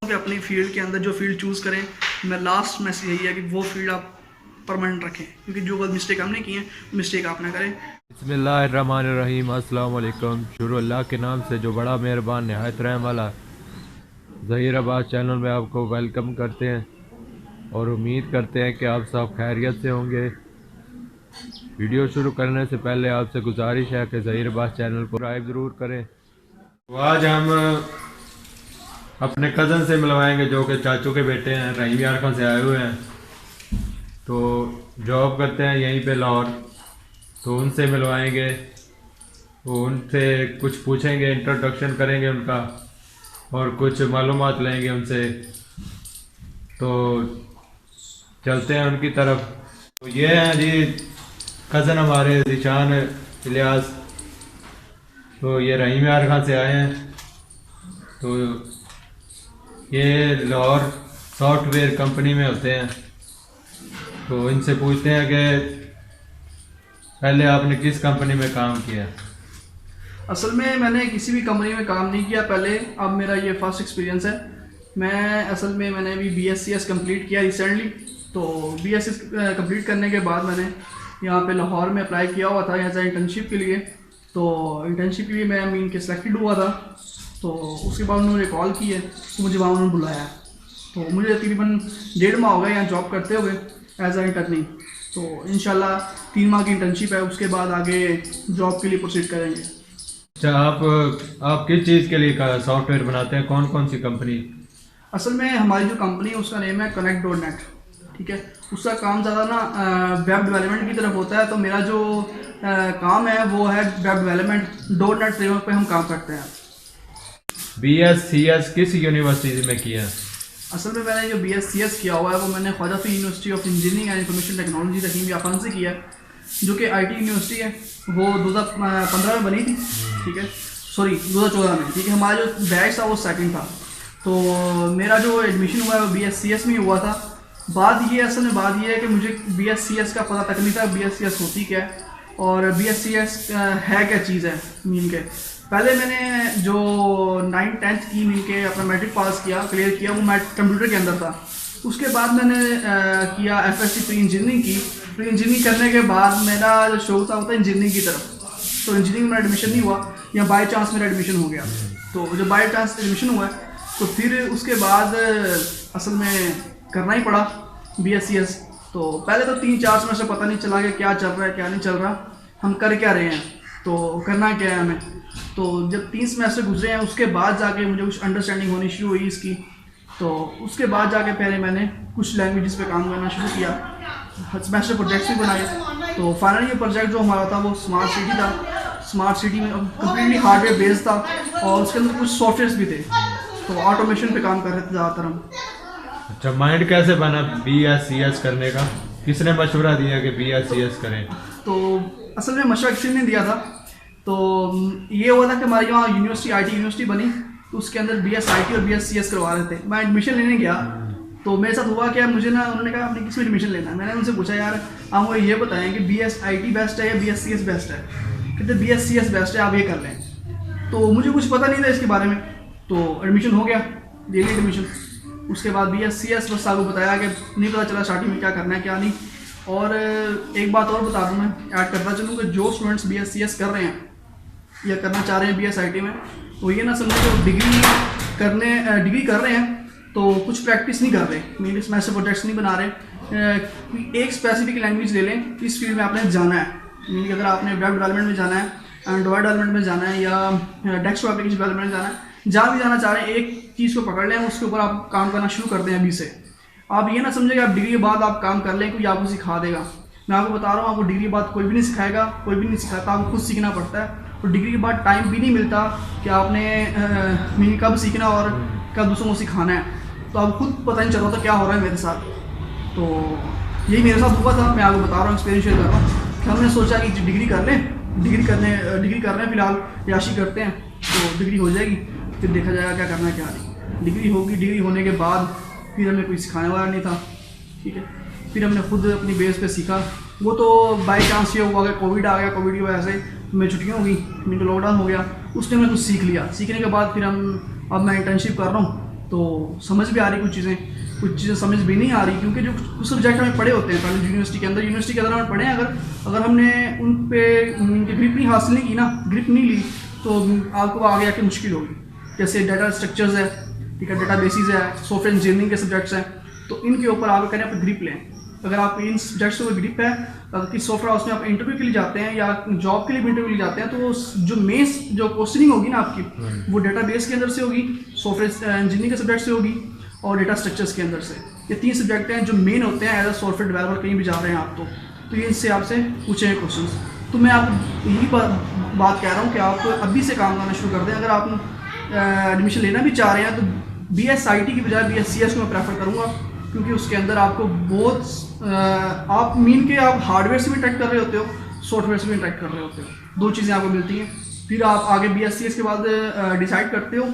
कि अपनी फील्ड के अंदर जो फील्ड चूज़ करें, मैं लास्ट मैसेज यही है कि वो फील्ड आप परमानेंट रखें, क्योंकि जो गलत मिस्टेक हमने की है मिस्टेक आप ना करें। बिस्मिल्लाहिर्रहमानिर्रहीम। अस्सलाम वालेकुम। शुरू अल्लाह के नाम से जो बड़ा मेहरबान नहायत रहम वाला। ज़हीर अब्बास चैनल में आपको वेलकम करते हैं और उम्मीद करते हैं कि आप सब खैरियत से होंगे। वीडियो शुरू करने से पहले आपसे गुजारिश है कि ज़हीर अब्बास चैनल को सब्सक्राइब ज़रूर करें। तो आज हम अपने कज़न से मिलवाएंगे जो कि चाचू के बेटे हैं, रहीम यार खां से आए हुए हैं, तो जॉब करते हैं यहीं पे लाहौर। तो उनसे मिलवाएंगे, तो उनसे कुछ पूछेंगे, इंट्रोडक्शन करेंगे उनका और कुछ मालूमात लेंगे उनसे। तो चलते हैं उनकी तरफ। तो ये हैं जी कज़न हमारे ज़ीशान इलियास। तो ये रहीम यार खां से आए हैं। तो ये लाहौर सॉफ्टवेयर कंपनी में होते हैं। तो इनसे पूछते हैं कि पहले आपने किस कंपनी में काम किया? असल में मैंने किसी भी कंपनी में काम नहीं किया पहले, अब मेरा ये फर्स्ट एक्सपीरियंस है। मैंने अभी BScs कंप्लीट किया रिसेंटली। तो BScs कंप्लीट करने के बाद मैंने यहाँ पे लाहौर में अप्लाई किया हुआ था एज इंटर्नशिप के लिए। तो इंटर्नशिप के लिए मैं मीन के सिलेक्टेड हुआ था। तो उसके बाद उन्होंने कॉल की है, तो मुझे वहाँ उन्होंने बुलाया। तो मुझे तकरीबन 1.5 माह हो गए यहाँ जॉब करते हुए एज इंटर्निंग। तो इंशाल्लाह 3 माह की इंटर्नशिप है, उसके बाद आगे जॉब के लिए प्रोसीड करेंगे। अच्छा, आप किस चीज़ के लिए सॉफ्टवेयर बनाते हैं? कौन कौन सी कंपनी? असल में हमारी जो कंपनी है उसका नेम है कनेक्ट.नेट, ठीक है। उसका काम ज़्यादा ना वेब डेवलपमेंट की तरफ होता है। तो मेरा जो काम है वो है वेब डेवलपमेंट .नेट फ्रेमवर्क पे हम काम करते हैं। BScs किस यूनिवर्सिटी में किया? असल में मैंने जो BScs किया हुआ है वो मैंने ख्वाजा फी university of engineering and information technology Rahim Yar Khan से किया है, जो कि IT यूनिवर्सिटी है। वो 2015 में बनी थी, ठीक है, सॉरी 2014 में, ठीक है। हमारा जो बैच था वो सेकंड था। तो मेरा जो एडमिशन हुआ है वो BScs में हुआ था। असल में बात ये है कि मुझे BScs का पता तक नहीं था BScs होती क्या है और BScs है क्या चीज़ है मीन के। पहले मैंने जो 9th-10th की मीन के अपना मैट्रिक पास किया, क्लियर किया, वो मैं कंप्यूटर के अंदर था। उसके बाद मैंने किया FSC प्री इंजीनियरिंग की। प्री इंजीनियरिंग करने के बाद मेरा जो शौक था वो था इंजीनियरिंग की तरफ। तो इंजीनियरिंग में एडमिशन नहीं हुआ, या बाई चांस मेरा एडमिशन हो गया। तो जो बाई चांस एडमिशन हुआ है तो फिर उसके बाद असल में करना ही पड़ा BScs। तो पहले तो 3-4 सेमेस्टर पता नहीं चला कि क्या चल रहा है क्या नहीं चल रहा, हम कर क्या रहे हैं, तो करना क्या है हमें। तो जब 3 सेमेस्टर गुजरे हैं उसके बाद जाके मुझे कुछ अंडरस्टैंडिंग होनी शुरू हुई इसकी। तो उसके बाद जाके पहले मैंने कुछ लैंग्वेजेस पे काम करना शुरू किया, सेमेस्टर प्रोजेक्ट्स भी बनाए। तो फाइनली ये प्रोजेक्ट जो हमारा था वो स्मार्ट सिटी था। स्मार्ट सिटी में कम्प्लीटली हार्डवेयर बेस्ड था और उसके अंदर कुछ सॉफ्टवेयर्स भी थे। तो ऑटोमेशन पे काम कर रहे थे ज़्यादातर हम। अच्छा, माइंड कैसे बना BScs करने का? किसने मशवरा दिया कि BScs करें? तो असल में मशवरा किसी ने दिया था। तो ये हुआ था कि हमारे यहाँ यूनिवर्सिटी IT यूनिवर्सिटी बनी, तो उसके अंदर BSIT और BScs करवा रहे थे। मैं एडमिशन लेने गया तो मेरे साथ हुआ क्या, मुझे ना उन्होंने कहा आपने किस में एडमिशन लेना है। मैंने उनसे पूछा यार आप मुझे ये बताएं कि BSIT बेस्ट है या BScs बेस्ट है। कहते BScs बेस्ट है, आप ये कर लें। तो मुझे कुछ पता नहीं था इसके बारे में, तो एडमिशन हो गया, ले ली एडमिशन। उसके बाद BScs बस आपको बताया कि नहीं पता चला स्टार्टिंग में क्या करना है क्या नहीं। और एक बात और बता दूँ, मैं ऐड करता चलूँ कि जो स्टूडेंट्स BScs कर रहे हैं या करना चाह रहे हैं BSIT में, तो ये ना समझे कि डिग्री कर रहे हैं तो कुछ प्रैक्टिस नहीं कर रहे, मेरे सेमेस्टर प्रोजेक्ट्स नहीं बना रहे। एक स्पेसिफिक लैंग्वेज ले लें, इस फील्ड में आपने जाना है। मीन अगर आपने वेब डेवलपमेंट में जाना है, एंड्रॉयड डेवलपमेंट में जाना है या डेस्कटॉप एप्लीकेशन डेवलपमेंट में जाना है, जहाँ भी जाना चाह रहे हैं एक चीज़ को पकड़ लें, उसके ऊपर आप काम करना शुरू कर दें अभी से। आप ये ना समझे कि आप डिग्री के बाद आप काम कर लें, कोई आपको सिखा देगा। मैं आपको बता रहा हूँ, आपको डिग्री के बाद कोई भी नहीं सिखाएगा, कोई भी नहीं सिखाता, आपको खुद सीखना पड़ता है। और डिग्री के बाद टाइम भी नहीं मिलता कि आपने मीन कब सीखना और कब दूसरों को सिखाना है। तो आपको खुद पता नहीं चल रहा था क्या हो रहा है मेरे साथ। तो यही मेरे साथ हुआ था, मैं आपको बता रहा हूँ, एक्सपीरियंस शेयर कर रहा हूँ कि हमने सोचा कि डिग्री कर लें, डिग्री कर रहे हैं फिलहाल, याशी करते हैं तो डिग्री हो जाएगी, फिर देखा जाएगा क्या करना है क्या नहीं। डिग्री होगी, डिग्री होने के बाद फिर हमें कोई सिखाने वाला नहीं था, ठीक है। फिर हमने खुद अपनी बेस पे सीखा। वो तो बाई चांस ये हुआ कि कोविड आ गया, कोविड की वजह से मैं छुट्टियाँ हो गई, मेरा लॉकडाउन हो गया, उसने मैं कुछ सीख लिया। सीखने के बाद फिर अब मैं इंटर्नशिप कर रहा हूँ तो समझ भी आ रही कुछ चीज़ें समझ भी नहीं आ रही, क्योंकि जो कुछ सब्जेक्ट हमें पढ़े होते हैं पहले यूनिवर्सिटी के अंदर हमें पढ़े हैं, अगर हमने उन पे उनकी ग्रिप नहीं हासिल नहीं की ना, ग्रिप नहीं ली, तो आपको आगे आके मुश्किल होगी। जैसे डाटा स्ट्रक्चर्स है, ठीक है, डाटा बेसिस है, सॉफ्टवेयर इंजीनियरिंग के सब्जेक्ट्स हैं, तो इनके ऊपर आप करें आप ग्रिप लें। अगर आप इन सब्जेक्ट्स में ग्रिप है, अगर किसी सॉफ्टवेयर हाउस में आप इंटरव्यू के लिए जाते हैं या जॉब के लिए भी इंटरव्यू के लिए जाते हैं, तो जो मेन जो क्वेश्चनिंग होगी ना आपकी, वो डाटाबेस के अंदर से होगी, सॉफ्टवेयर इंजीनियरिंग के सब्जेक्ट से होगी और डेटा स्ट्रक्चर्स के अंदर से। ये 3 सब्जेक्ट हैं जो मेन होते हैं एज अ सॉफ्टवेयर डेवलपर, कहीं भी जा रहे हैं आप तो ये इनसे आपसे पूछेंगे क्वेश्चन। तो मैं आपको यही बात कह रहा हूँ कि आप अभी से काम करना शुरू कर दें। अगर आप एडमिशन लेना भी चाह रहे हैं तो BSIT की बजाय BScs को मैं प्रेफर करूँगा, क्योंकि उसके अंदर आपको बहुत आप मीन के आप हार्डवेयर से भी इंटरेक्ट कर रहे होते हो, सॉफ्टवेयर से भी इंटरेक्ट कर रहे होते हो, 2 चीज़ें आपको मिलती हैं। फिर आप आगे BScs के बाद डिसाइड करते हो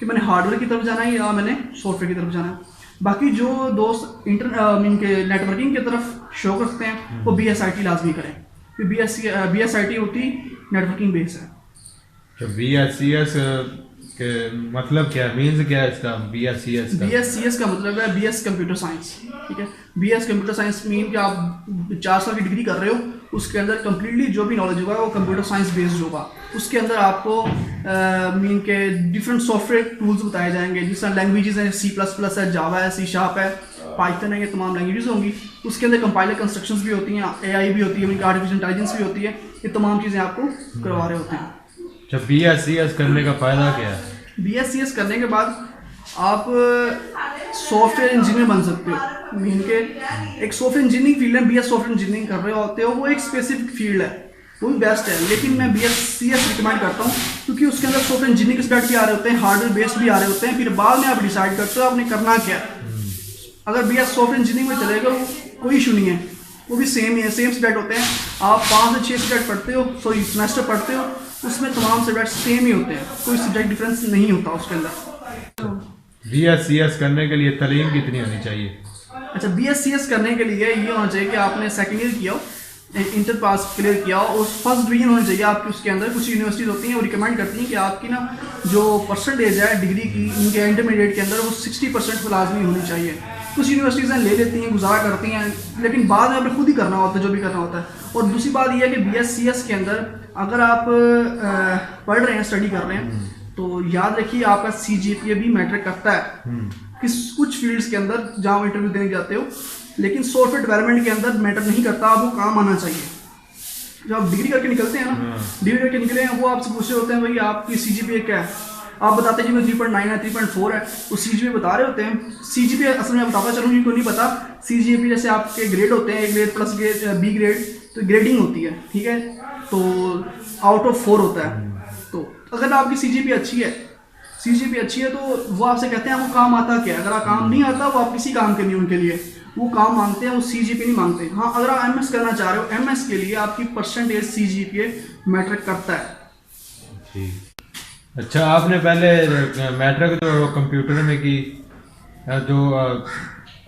कि मैंने हार्डवेयर की तरफ जाना है या मैंने सॉफ्टवेयर की तरफ जाना है। बाकी जो दोस्त मीन के नेटवर्किंग की तरफ शौक रखते हैं वो BSIT लाजमी करें, क्योंकि BSIT होती नेटवर्किंग बेस है। तो BScs के मतलब क्या है, मीन्स क्या है इसका? BScs का मतलब है BS कंप्यूटर साइंस, ठीक है। BS कंप्यूटर साइंस मीन कि आप 4 साल की डिग्री कर रहे हो, उसके अंदर कम्प्लीटली जो भी नॉलेज होगा वो कंप्यूटर साइंस बेस्ड होगा। उसके अंदर आपको मीन के डिफरेंट सॉफ्टवेयर टूल्स बताए जाएंगे, जिस तरह लैंग्वेजेस हैं, C++ है, जावा है, C# है, पाइथन है, ये तमाम लैंग्वेजेस होंगी। उसके अंदर कंपाइलर कंस्ट्रक्शंस भी होती हैं, AI भी होती है, आर्टिफिशियल इंटेलिजेंस भी होती है, ये तमाम चीज़ें आपको करवा रहे होते हैं। जब BScs करने का फ़ायदा क्या है? BScs करने के बाद आप सॉफ्टवेयर इंजीनियर बन सकते हो। मीन के एक सॉफ्टवेयर इंजीनियरिंग फील्ड है, BS सॉफ्टवेयर इंजीनियरिंग कर रहे होते हो, वो एक स्पेसिफिक फील्ड है, वो भी बेस्ट है, लेकिन मैं BScs रिकमेंड करता हूँ, क्योंकि उसके अंदर सॉफ्टवेयर इंजीनियरिंग के सब्जेक्ट भी आ रहे होते हैं, हार्डवेयर बेस्ड भी आ रहे होते हैं। फिर बाद में आप डिसाइड करते हो आपने करना क्या है। अगर BS सॉफ्टवेयर इंजीनियरिंग में चलेगा कोई इशू नहीं है, वो भी सेम ही है, सेम सब्जेक्ट होते हैं। आप 5 से 6 सब्जेक्ट पढ़ते हो, सेमेस्टर पढ़ते हो, उसमें तमाम सब्जेक्ट सेम ही होते हैं, कोई सब्जेक्ट डिफरेंस नहीं होता उसके अंदर। BScs करने के लिए तालीम कितनी होनी चाहिए? अच्छा, BScs करने के लिए ये होना चाहिए कि आपने सेकेंड ईयर किया हो, इंटर पास क्लियर किया हो और फर्स्ट डिवीजन होनी चाहिए आपकी। उसके अंदर कुछ यूनिवर्सिटीज होती हैं वो रिकमेंड करती हैं कि आपकी ना जो परसेंटेज है डिग्री की इनके इंटरमीडिएट के अंदर वो 60% लाजमी होनी चाहिए। कुछ यूनिवर्सिटीज़ ले लेती हैं, गुजारा करती हैं, लेकिन बाद में आपने खुद ही करना होता है जो भी करना होता है। और दूसरी बात यह है कि BScs के अंदर अगर आप पढ़ रहे हैं, स्टडी कर रहे हैं, तो याद रखिए आपका CGPA भी मैटर करता है कुछ फील्ड्स के अंदर जहाँ इंटरव्यू देने जाते हो, लेकिन सॉफ्टवेयर डेवलपमेंट के अंदर मैटर नहीं करता, आपको काम आना चाहिए। जब आप डिग्री करके निकलते हैं ना, डिग्री करके निकले हैं, वो आपसे पूछ रहे होते हैं भाई आपकी CGPA क्या है, आप बताते हैं जी मैं 3.9 है, 3.4 है, वो CGPA बता रहे होते हैं। CGPA असल में बताता चलूँ जिनको नहीं पता, CGPA जैसे आपके ग्रेड होते हैं, A grade plus grade B grade, तो ग्रेडिंग होती है, ठीक है, तो आउट ऑफ 4 होता है। तो अगर आपकी CGPA अच्छी है तो वो आपसे कहते हैं आपको काम आता क्या है। अगर आप काम नहीं आता वो आप किसी काम के नहीं, उनके लिए वो काम मांगते हैं, वो CGPA नहीं मांगते। हाँ, अगर आप MS करना चाह रहे हो, MS के लिए आपकी परसेंटेज CGPA मैटर करता है। ठीक। अच्छा, आपने पहले मैट्रिक जो कंप्यूटर में की, जो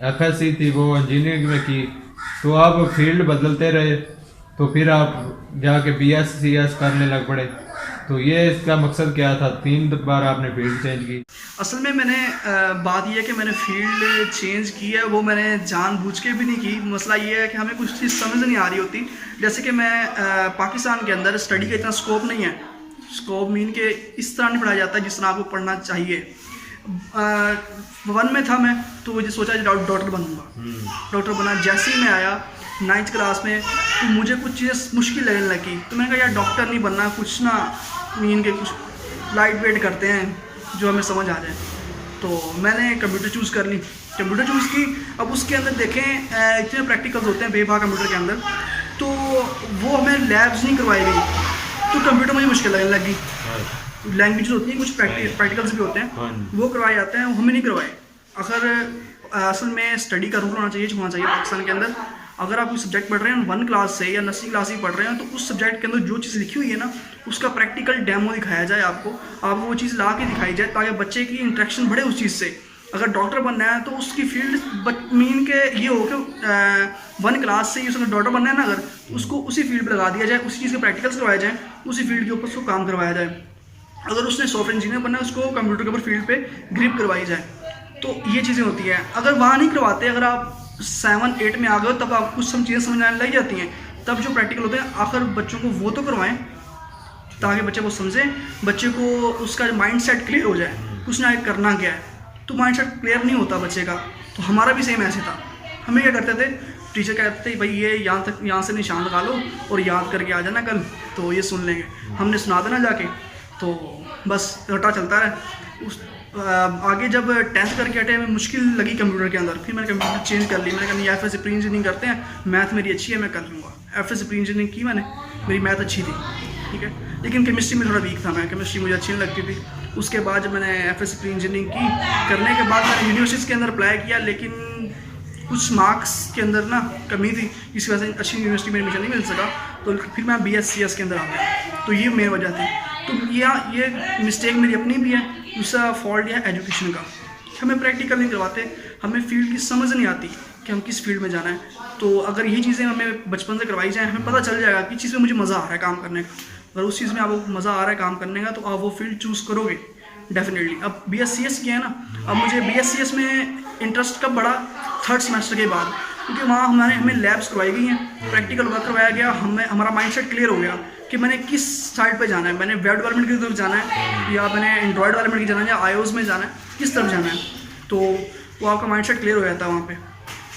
FSC थी वो इंजीनियरिंग में की, तो आप फील्ड बदलते रहे, तो फिर आप जाके BScs करने लग पड़े, तो ये इसका मकसद क्या था? 3 बार आपने फील्ड चेंज की। असल में मैंने बात यह है कि मैंने फील्ड चेंज की है, वो मैंने जानबूझ के भी नहीं की। मसला ये है कि हमें कुछ चीज़ समझ नहीं आ रही होती। जैसे कि मैं पाकिस्तान के अंदर स्टडी का इतना स्कोप नहीं है, स्कोप मीन के इस तरह नहीं पढ़ाया जाता है जिस तरह आपको पढ़ना चाहिए। 1 में था मैं, तो मुझे सोचा डॉक्टर बनूंगा। डॉक्टर बना, जैसे ही मैं आया 9th क्लास में, तो मुझे कुछ चीज़ें मुश्किल लगने लगी। तो मैंने कहा यार डॉक्टर नहीं बनना, कुछ ना मीन के कुछ लाइट वेट करते हैं जो हमें समझ आ जाए। तो मैंने कंप्यूटर चूज़ कर ली, कंप्यूटर चूज़ की। अब उसके अंदर देखें इतने प्रैक्टिकल्स होते हैं बेफा कंप्यूटर के अंदर, तो वो हमें लैब्स नहीं करवाई गई, तो कंप्यूटर मुझे मुश्किल लगने लगी। लैंग्वेज होती हैं, कुछ प्रैक्टिकल्स भी होते हैं, वो करवाए जाते हैं, वो हमें नहीं करवाए। अगर असल में स्टडी का रूल होना चाहिए पाकिस्तान के अंदर, अगर आप कोई सब्जेक्ट पढ़ रहे हैं 1 क्लास से या 10वीं क्लास से पढ़ रहे हैं, तो उस सब्जेक्ट के अंदर जो चीज़ लिखी हुई है ना, उसका प्रैक्टिकल डेमो दिखाया जाए आपको वो चीज़ ला के दिखाई जाए, ताकि बच्चे की इंटरेक्शन बढ़े उस चीज़ से। अगर डॉक्टर बनना है तो उसकी फील्ड मीन के ये हो कि 1 क्लास से ही उसका डॉक्टर बनना है ना, अगर उसको उसी फील्ड पर लगा दिया जाए, उसी चीज़ के प्रैक्टिकल्स करवाए जाए, उसी फील्ड के ऊपर उसको काम करवाया जाए। अगर उसने सॉफ्टवेयर इंजीनियर बनना है, उसको कंप्यूटर के ऊपर फील्ड पे ग्रिप करवाई जाए। तो ये चीज़ें होती हैं। अगर वहाँ नहीं करवाते, अगर आप 7-8 में आ गए हो तब आप कुछ सब चीज़ें समझ आने लग जाती हैं, तब जो प्रैक्टिकल होते हैं आखिर बच्चों को वो तो करवाएं ताकि बच्चे को समझें, बच्चे को उसका माइंड सेट क्लियर हो जाए, कुछ ना करना क्या है। तो माइंड सेट क्लियर नहीं होता बच्चे का। तो हमारा भी सेम ऐसे था। हमें क्या करते थे, टीचर कहते थे भाई ये यहाँ से निशान लगा लो और याद करके आ जाना कल, तो ये सुन लेंगे। हमने सुना देना जाके, तो बस रटा चलता है। उस आगे जब 10th करके हटे, हमें मुश्किल लगी कंप्यूटर के अंदर, फिर मैंने कंप्यूटर चेंज कर ली। मैंने कहा नहीं, FSC प्री इंजीनियरिंग करते हैं, मैथ मेरी अच्छी है, मैं कर लूँगा। FSC प्री इंजीनियरिंग की मैंने, मेरी मैथ अच्छी थी, ठीक है, लेकिन केमिस्ट्री में थोड़ा वीक था मैं, केमिस्ट्री मुझे अच्छी नहीं लगती थी। उसके बाद जब मैंने FSC प्री इंजीनियरिंग की, करने के बाद मैंने यूनिवर्सिटीज़ के अंदर अप्लाई किया, लेकिन कुछ मार्क्स के अंदर ना कमी थी, इस वजह से अच्छी यूनिवर्सिटी में एडमिशन नहीं मिल सका। तो फिर मैं BScs के अंदर आ गया। तो ये मेरी वजह थी। तो ये मिस्टेक मेरी अपनी भी है। दूसरा फॉल्ट यह है एजुकेशन का, हमें प्रैक्टिकल नहीं करवाते, हमें फील्ड की समझ नहीं आती कि हम किस फील्ड में जाना है। तो अगर यही चीज़ें हमें बचपन से करवाई जाएँ, हमें पता चल जाएगा कि चीज़ में मुझे मज़ा आ रहा है काम करने का। अगर उस चीज़ में आपको मज़ा आ रहा है काम करने का, तो आप वो फील्ड चूज़ करोगे डेफिनेटली। अब BScs किया है ना, अब मुझे BScs में इंटरेस्ट कब बढ़ा, 3rd सेमेस्टर के बाद, क्योंकि वहाँ हमें लैब्स करवाई गई हैं, प्रैक्टिकल वर्क करवाया गया, हमारा माइंडसेट क्लियर हो गया कि मैंने किस साइड पे जाना है। मैंने वेब डेवलपमेंट की तरफ जाना है या मैंने एंड्रॉयड डेवलपमेंट की जाना है या iOS में जाना है, किस तरफ जाना है। तो वो आपका माइंडसेट क्लियर हो जाता है वहाँ पे।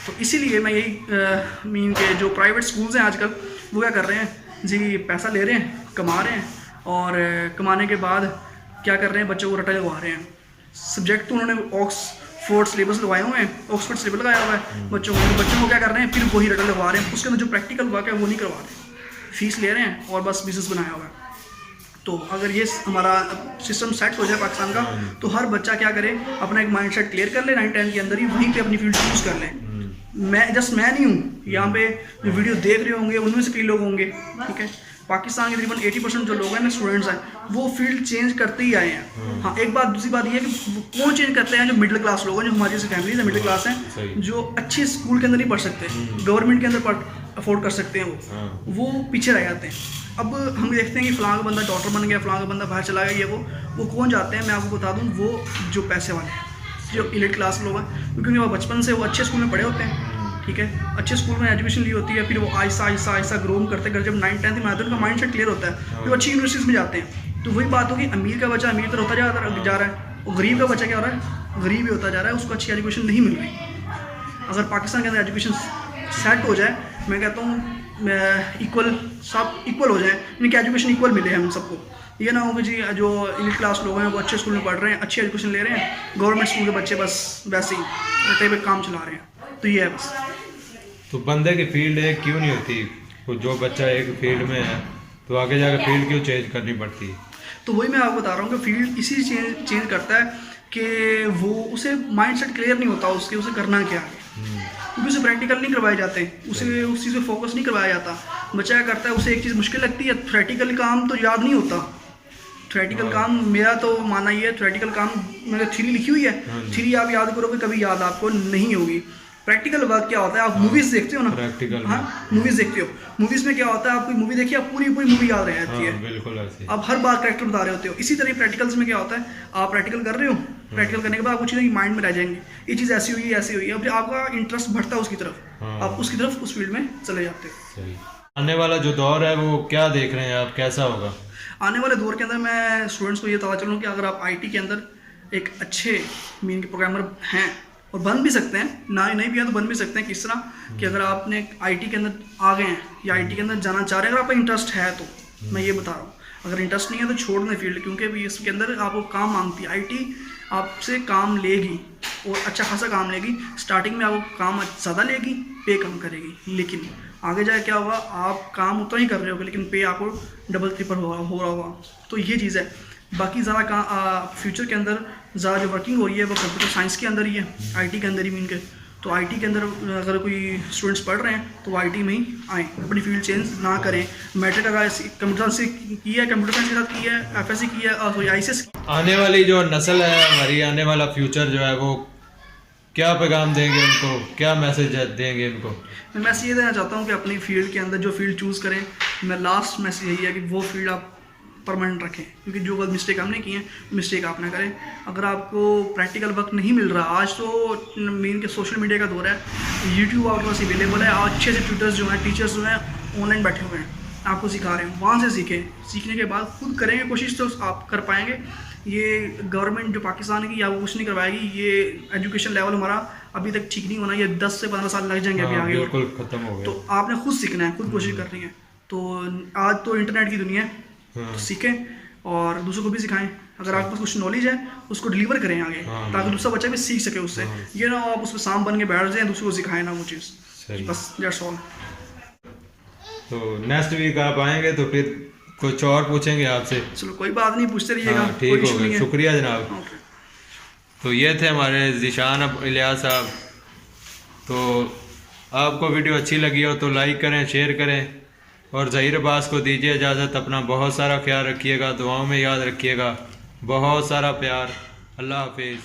तो इसीलिए मैं यही मीन के जो प्राइवेट स्कूल्स हैं आजकल, वो क्या कर रहे हैं जी, पैसा ले रहे हैं, कमा रहे हैं, और कमाने के बाद क्या कर रहे हैं, बच्चों को रटा लगवा रहे हैं। सब्जेक्ट तो उन्होंने ऑक्सफोर्ड सिलेबस लगाए हुए हैं, ऑक्सफोर्ड सिलेबस लगाया हुआ है बच्चों को क्या कर रहे हैं, फिर वही रटा लगवा रहे हैं। उसके अंदर जो प्रैक्टिकल वर्क है वो नहीं करवा रहे, फीस ले रहे हैं और बस बिजनेस बनाया हुआ है। तो अगर ये हमारा सिस्टम सेट हो जाए पाकिस्तान का, तो हर बच्चा क्या करे, अपना एक माइंड सेट क्लियर कर ले, 9-10 के अंदर ही वहीं पे अपनी फील्ड चूज़ कर लें। मैं नहीं हूँ यहाँ पे, जो वीडियो देख रहे होंगे उनमें से कई लोग होंगे, ठीक है। पाकिस्तान के तकरीबन 80% जो लोग हैं ना, स्टूडेंट्स हैं, वो फील्ड चेंज करते ही आए हैं। हाँ, एक बात, दूसरी बात ये है कि कौन चेंज करते हैं, जो मिडिल क्लास लोग हैं, जो हमारी जैसी फैमिलीज है, मिडिल क्लास हैं, जो अच्छे स्कूल के अंदर नहीं पढ़ सकते, गवर्नमेंट के अंदर अफोर्ड कर सकते हैं, वो पीछे रह जाते हैं। अब हम देखते हैं कि फ़लाँ का बंदा डॉक्टर बन गया, फ़लाँ का बंदा बाहर चला गया, ये वो कौन जाते हैं, मैं आपको बता दूँ, वो जो पैसे वाले हैं, जो इलीट क्लास लोग हैं, क्योंकि वो बचपन से वो अच्छे स्कूल में पढ़े होते हैं, ठीक है, अच्छे स्कूल में एजुकेशन ली होती है, फिर वो आहिस्ता ग्रोम करते करते जब 9-10 में आते हैं, उनका माइंड सेट क्लियर होता है, फिर वो अच्छी यूनिवर्सिटीज़ में जाते हैं। तो वही बात होगी, अमीर का बच्चा अमीर तो होता जा रहा है, और गरीब का बच्चा क्या हो रहा है, गरीब ही होता जा रहा है, उसको अच्छी एजुकेशन नहीं मिल रही। अगर पाकिस्तान के अंदर एजुकेशन सेट हो जाए, मैं कहता हूँ सब इक्वल हो जाए, इनकी एजुकेशन इक्वल मिले हम सबको। ये ना हो कि जी जो इलीट क्लास लोग हैं वो अच्छे स्कूल में पढ़ रहे हैं, अच्छी एजुकेशन ले रहे हैं, गवर्नमेंट स्कूल के बच्चे बस वैसे ही रटे पे काम चला रहे हैं। तो ये है बस। तो बंदे की फील्ड एक क्यों नहीं होती, तो जो बच्चा एक फील्ड में है तो आगे जाकर फील्ड क्यों चेंज करनी पड़ती है? तो वही मैं आपको बता रहा हूँ कि फील्ड इसी चेंज करता है कि वो उसे माइंड सेट क्लियर नहीं होता उसे करना क्या है, क्योंकि उसे प्रैक्टिकल नहीं करवाए जाते, उसे उस चीज़ पे फोकस नहीं करवाया जाता। बच्चा क्या करता है, उसे एक चीज़ मुश्किल लगती है, थ्योरेटिकल काम तो याद नहीं होता। थ्योरेटिकल काम, मेरा तो मानना ये है, थ्योरेटिकल काम मैंने थ्योरी लिखी हुई है, थ्योरी आप याद करोगे कभी याद आपको नहीं होगी। प्रैक्टिकल वर्क क्या होता है, आप मूवीज देखते हो ना, प्रैक्टिकल, हाँ मूवीज देखते हो, मूवीज में क्या होता है, आप कोई मूवी देखिए, आप पूरी मूवी याद रह जाती है, बिल्कुल ऐसे। आप हर बार कैरेक्टर बता रहे होते हो। इसी तरह प्रैक्टिकल्स में क्या होता है, आप प्रैक्टिकल कर रहे हो, प्रैक्टिकल करने के बाद कुछ चीज़ें माइंड में रह जाएंगी, ये चीज़ ऐसी हुई ऐसी हुई, अब आपका इंटरेस्ट बढ़ता है उसकी तरफ, आप उसकी तरफ उस फील्ड में चले जाते हो। आने वाला जो दौर है वो क्या देख रहे हैं आप, कैसा होगा आने वाले दौर के अंदर? मैं स्टूडेंट्स को ये बता चलूँ कि अगर आप IT के अंदर एक अच्छे मीन के प्रोग्रामर हैं, और बन भी सकते हैं, नहीं भी है तो बन भी सकते हैं। किस तरह कि अगर आपने IT के अंदर आ गए हैं या IT के अंदर जाना चाह रहे हैं, अगर आपका इंटरेस्ट है तो मैं ये बता रहा हूँ, अगर इंटरेस्ट नहीं है तो छोड़ दें फील्ड, क्योंकि इसके अंदर आपको काम मांगती है। IT आपसे काम लेगी और अच्छा खासा काम लेगी, स्टार्टिंग में आपको काम ज़्यादा लेगी, पे कम करेगी, लेकिन आगे जाए क्या होगा, आप काम उतना ही कर रहे होगे लेकिन पे आपको डबल ट्रिपल हो रहा होगा। तो ये चीज़ है। बाकी ज़्यादा काम फ्यूचर के अंदर ज़्यादा जो वर्किंग हो रही है वो कंप्यूटर साइंस के अंदर ही है, IT के अंदर ही मीन के। तो IT के अंदर अगर कोई स्टूडेंट्स पढ़ रहे हैं तो वो IT में ही आएँ, अपनी फील्ड चेंज ना करें। मैट्रिक अगर कंप्यूटर से की है, कंप्यूटर साइंस के साथ की है, FSC की है, सॉरी ICS। आने वाली जो नस्ल है हमारी, आने वाला फ्यूचर जो है वो क्या पैगाम देंगे उनको, क्या मैसेज देंगे उनको? मैं मैसेज ये देना चाहता हूँ कि अपनी फील्ड के अंदर जो फील्ड चूज़ करें, मैं लास्ट मैसेज यही है कि वो फील्ड आप परमानेंट रखें, क्योंकि जो गलत मिस्टेक हमने की है मिस्टेक आप ना करें। अगर आपको प्रैक्टिकल वर्क नहीं मिल रहा, आज तो मेन के सोशल मीडिया का दौर है, यूट्यूब आपके पास अवेलेबल है, अच्छे से ट्यूटर्स जो हैं, टीचर्स जो हैं ऑनलाइन बैठे हुए हैं, आपको सिखा रहे हैं, वहाँ से सीखें। सीखने के बाद खुद करेंगे कोशिश तो आप कर पाएंगे। ये गवर्नमेंट जो पाकिस्तान की या वो कुछ नहीं करवाएगी, ये एजुकेशन लेवल हमारा अभी तक ठीक नहीं होना, ये 10 से 15 साल लग जाएंगे अभी आगे, बिल्कुल खत्म हो गया। तो आपने खुद सीखना है, खुद कोशिश करनी है। तो आज तो इंटरनेट की दुनिया है, तो सीखें और दूसरों को भी सिखाएं। अगर आपके पास कुछ नॉलेज है उसको डिलीवर करें आगे, ताकि दूसरा बच्चा भी सीख सके उससे। ये ना आप उस पर सांप बन के बैठ जाए, दूसरों को सिखाएं ना वो चीज़, बस दैट्स ऑल। तो नेक्स्ट वीक आप आएंगे तो फिर कुछ और पूछेंगे आपसे। चलो कोई बात नहीं, पूछते रहिएगा। ठीक हो गया, शुक्रिया जनाब। तो ये थे हमारे ज़ीशान इलियास साहब। तो आपको वीडियो अच्छी लगी हो तो लाइक करें, शेयर करें, और ज़हीर अब्बास को दीजिए इजाज़त। अपना बहुत सारा ख्याल रखिएगा, दुआओं में याद रखिएगा। बहुत सारा प्यार। अल्लाह हाफिज़।